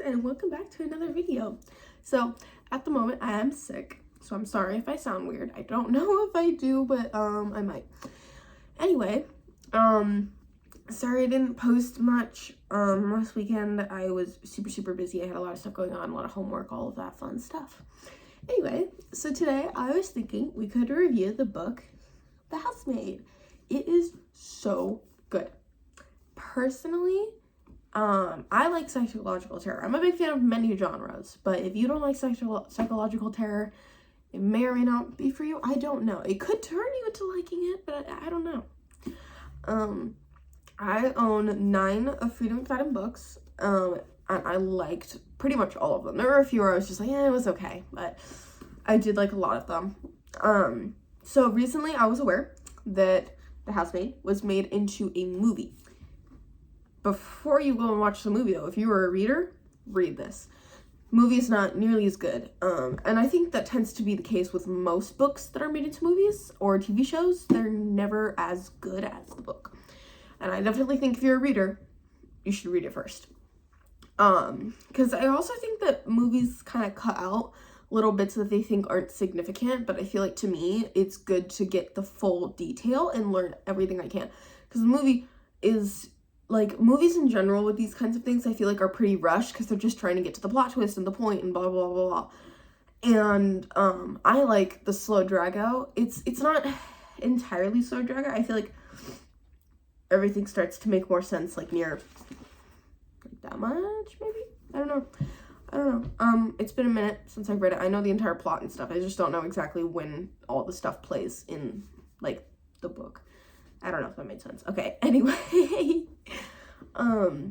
and welcome back to another video. So at the moment I am sick, so I'm sorry if I sound weird. I don't know if I do, but I might. Anyway, sorry I didn't post much last weekend. I was super busy. I had a lot of stuff going on, a lot of homework, all of that fun stuff. Anyway, so today I was thinking we could review the book The Housemaid. It is so good. Personally, I like psychological terror. I'm a big fan of many genres, but if you don't like psychological terror, it may or may not be for you. I don't know. It could turn you into liking it, but I don't know. I own 9 of Freedom McFadden books, and I liked pretty much all of them. There were a few where I was just like, yeah, it was okay, but I did like a lot of them. So recently I was aware that The Housemaid was made into a movie. Before you go and watch the movie, though, if you were a reader, read this. Movie's not nearly as good. And I think that tends to be the case with most books that are made into movies or TV shows. They're never as good as the book. And I definitely think if you're a reader, you should read it first. Because I also think that movies kind of cut out little bits that they think aren't significant, but I feel like to me, it's good to get the full detail and learn everything I can. Because the movie is... like, movies in general with these kinds of things, I feel like are pretty rushed because they're just trying to get to the plot twist and the point and blah, blah, blah, blah. And, I like the slow drag out. It's not entirely slow drag out. I feel like everything starts to make more sense, like, near, like, that much, maybe? I don't know. It's been a minute since I've read it. I know the entire plot and stuff. I just don't know exactly when all the stuff plays in, like, the book. I don't know if that made sense. Okay, anyway. I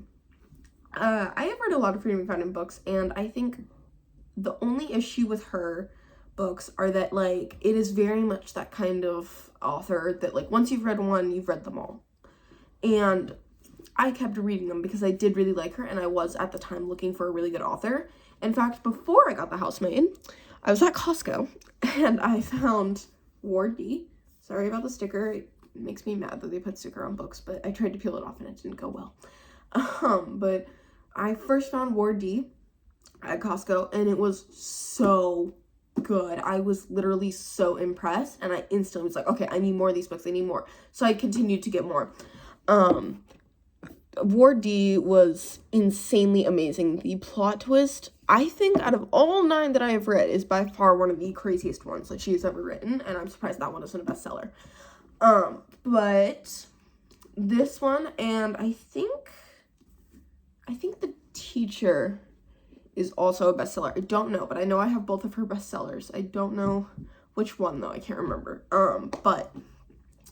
have read a lot of Freedom McFadden books, and I think the only issue with her books are that, like, it is very much that kind of author that, like, once you've read one, you've read them all. And I kept reading them because I did really like her, and I was, at the time, looking for a really good author. In fact, before I got The Housemaid, I was at Costco, and I found Ward D. Sorry about the sticker. It makes me mad that they put sticker on books, but I tried to peel it off and it didn't go well. But I first found Ward D at Costco, and it was so good. I was literally so impressed, and I instantly was like, okay, I need more of these books. I need more. So I continued to get more. Ward D was insanely amazing. The plot twist, I think, out of all 9 that I have read, is by far one of the craziest ones that she's ever written, and I'm surprised that one isn't a bestseller. But this one, and I think The Teacher is also a bestseller. I don't know, but I know I have both of her bestsellers. I don't know which one, though. I can't remember. But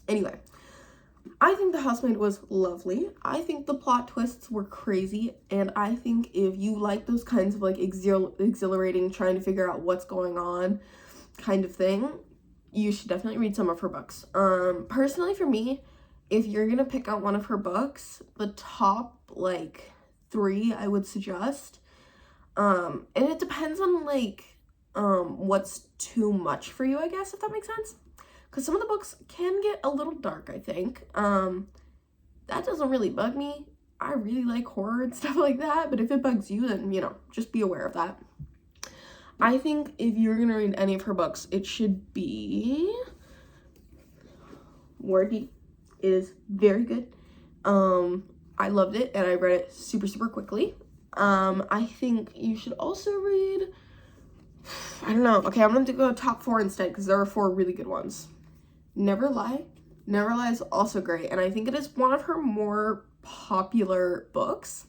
anyway, I think The Housemaid was lovely. I think the plot twists were crazy, and I think if you like those kinds of, like, exhilarating, trying to figure out what's going on kind of thing, you should definitely read some of her books. Personally, for me, if you're gonna pick out one of her books, the top, like, 3 I would suggest. And it depends on, like, what's too much for you, I guess, if that makes sense. Because some of the books can get a little dark, I think. That doesn't really bug me. I really like horror and stuff like that, but if it bugs you, then, you know, just be aware of that. I think if you're gonna read any of her books, it should be Ward D. It is very good. I loved it, and I read it super quickly. I think you should also read, I don't know. Okay, I'm gonna go top 4 instead, because there are 4 really good ones. Never Lie. Never Lie is also great, and I think it is one of her more popular books.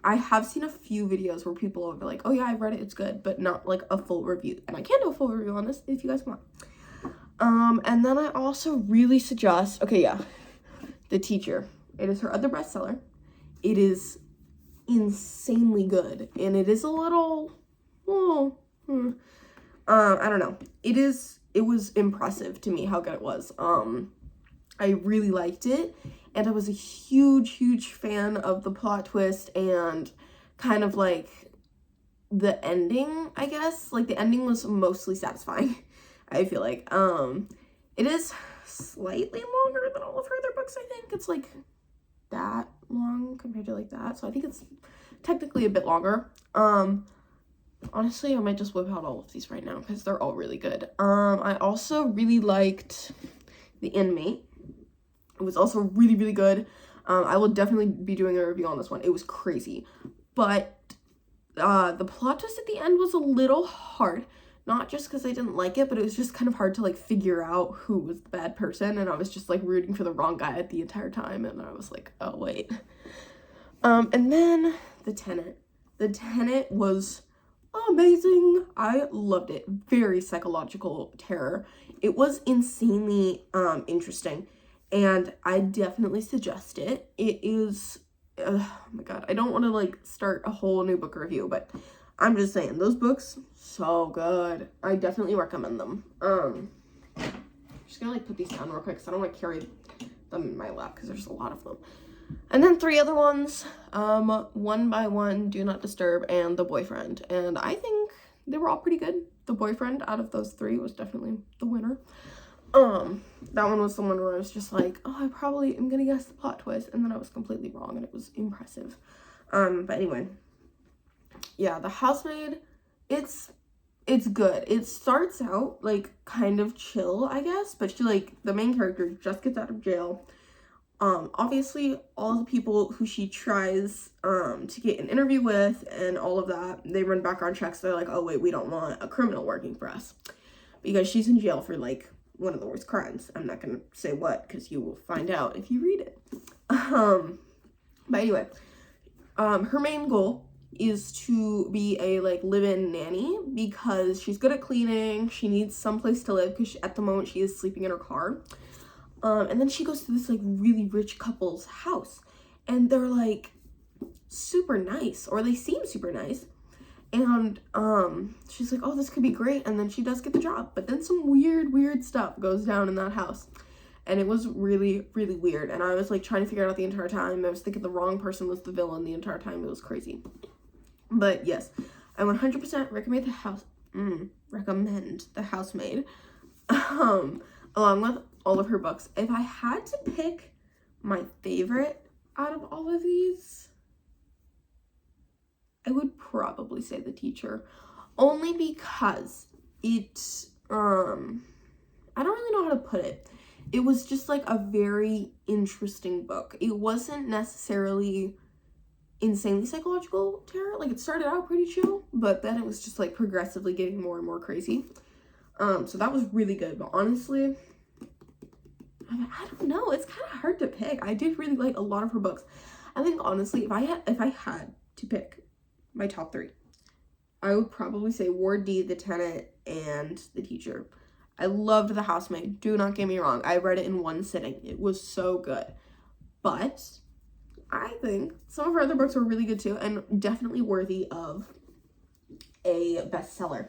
I have seen a few videos where people are like, oh yeah, I've read it, it's good, but not like a full review. And I can do a full review on this if you guys want. And then I also really suggest, okay, yeah, The Teacher. It is her other bestseller. It is insanely good, and it is a little, I don't know. It was impressive to me how good it was. I really liked it, and I was a huge fan of the plot twist and kind of like the ending, I guess. Like, the ending was mostly satisfying, I feel like. It is slightly longer than all of her other books, I think. It's like that long compared to like that, so I think it's technically a bit longer. Honestly, I might just whip out all of these right now because they're all really good. I also really liked The Inmate. It was also really, really good. I will definitely be doing a review on this one. It was crazy. But the plot twist at the end was a little hard. Not just because I didn't like it, but it was just kind of hard to, like, figure out who was the bad person. And I was just, like, rooting for the wrong guy the entire time. And I was like, oh, wait. And then The Tenant. The Tenant was amazing. I loved it. Very psychological terror. It was insanely interesting, and I definitely suggest it. It is oh my god, I don't want to like start a whole new book review, but I'm just saying those books so good. I definitely recommend them. I'm just gonna like put these down real quick because I don't want to carry them in my lap because there's a lot of them. And then 3 other ones, One by One, Do Not Disturb, and The Boyfriend. And I think they were all pretty good. The Boyfriend, out of those 3, was definitely the winner. That one was the one where I was just like, oh, I probably am gonna guess the plot twist, and then I was completely wrong, and it was impressive. But anyway, yeah, The Housemaid, it's good. It starts out, like, kind of chill, I guess, but she, like, the main character just gets out of jail. Obviously, all the people who she tries to get an interview with and all of that, they run background checks. They're like, oh, wait, we don't want a criminal working for us. Because she's in jail for, like, one of the worst crimes. I'm not going to say what, because you will find out if you read it. But anyway, her main goal is to be a, like, live-in nanny because she's good at cleaning. She needs someplace to live because at the moment she is sleeping in her car. And then she goes to this, like, really rich couple's house, and they're, like, super nice, or they seem super nice, and, she's like, oh, this could be great, and then she does get the job, but then some weird stuff goes down in that house, and it was really, really weird, and I was, like, trying to figure it out the entire time. I was thinking the wrong person was the villain the entire time. It was crazy. But, yes, I 100% recommend The Housemaid, along with all of her books. If I had to pick my favorite out of all of these, I would probably say The Teacher, only because it, I don't really know how to put it. It was just like a very interesting book. It wasn't necessarily insanely psychological terror. Like, it started out pretty chill, but then it was just like progressively getting more and more crazy. So that was really good, but honestly, I don't know. It's kind of hard to pick. I did really like a lot of her books. I think honestly, if I had to pick my top 3, I would probably say Ward D, The Tenant, and The Teacher. I loved The Housemaid. Do not get me wrong. I read it in one sitting. It was so good. But I think some of her other books were really good too, and definitely worthy of a bestseller.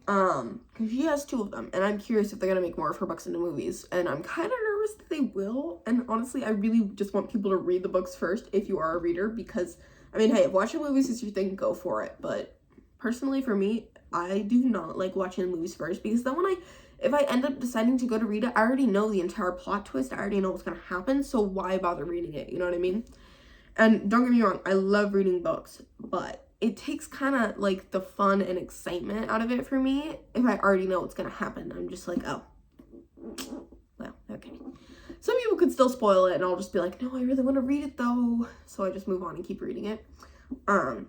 Because she has 2 of them, and I'm curious if they're gonna make more of her books into movies, and I'm kind of nervous that they will. And honestly, I really just want people to read the books first if you are a reader, because I mean, hey, if watching movies is your thing, go for it. But personally, for me, I do not like watching movies first, because then if I end up deciding to go to read it, I already know the entire plot twist. I already know what's gonna happen, so why bother reading it? You know what I mean? And don't get me wrong, I love reading books, but it takes kind of like the fun and excitement out of it for me if I already know what's gonna happen. I'm just like, oh, well, okay. Some people could still spoil it, and I'll just be like, no, I really want to read it though, so I just move on and keep reading it. The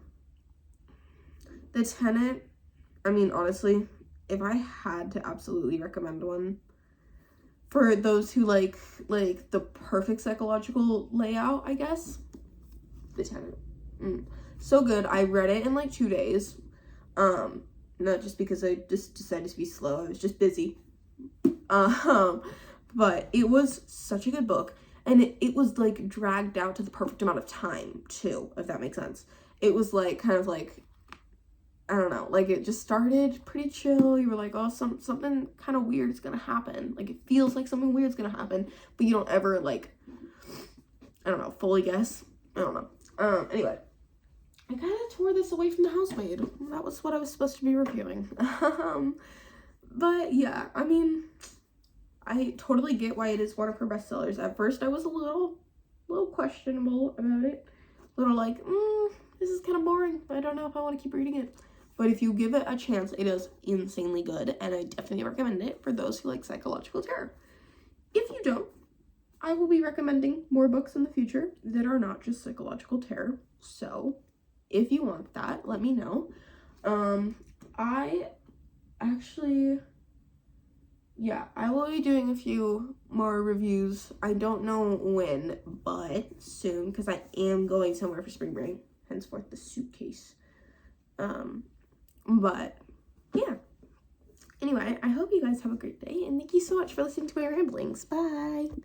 Tenant, I mean, honestly, if I had to absolutely recommend one for those who like the perfect psychological layout, I guess, The Tenant. So good. I read it in like 2 days. Not just because I just decided to be slow. I was just busy. But it was such a good book, and it was like dragged out to the perfect amount of time too, if that makes sense. It was like kind of like, I don't know, like it just started pretty chill. You were like, oh, something kind of weird is gonna happen. Like, it feels like something weird is gonna happen, but you don't ever like, I don't know, fully guess. I don't know. Anyway, I kind of tore this away from The Housemaid. That was what I was supposed to be reviewing. But yeah, I mean, I totally get why it is one of her bestsellers. At first, I was a little questionable about it. A little like, this is kind of boring. I don't know if I want to keep reading it. But if you give it a chance, it is insanely good, and I definitely recommend it for those who like psychological terror. If you don't, I will be recommending more books in the future that are not just psychological terror. So if you want that, let me know. I actually, yeah, I will be doing a few more reviews. I don't know when, but soon, because I am going somewhere for spring break, henceforth the suitcase. But yeah. Anyway, I hope you guys have a great day, and thank you so much for listening to my ramblings. Bye!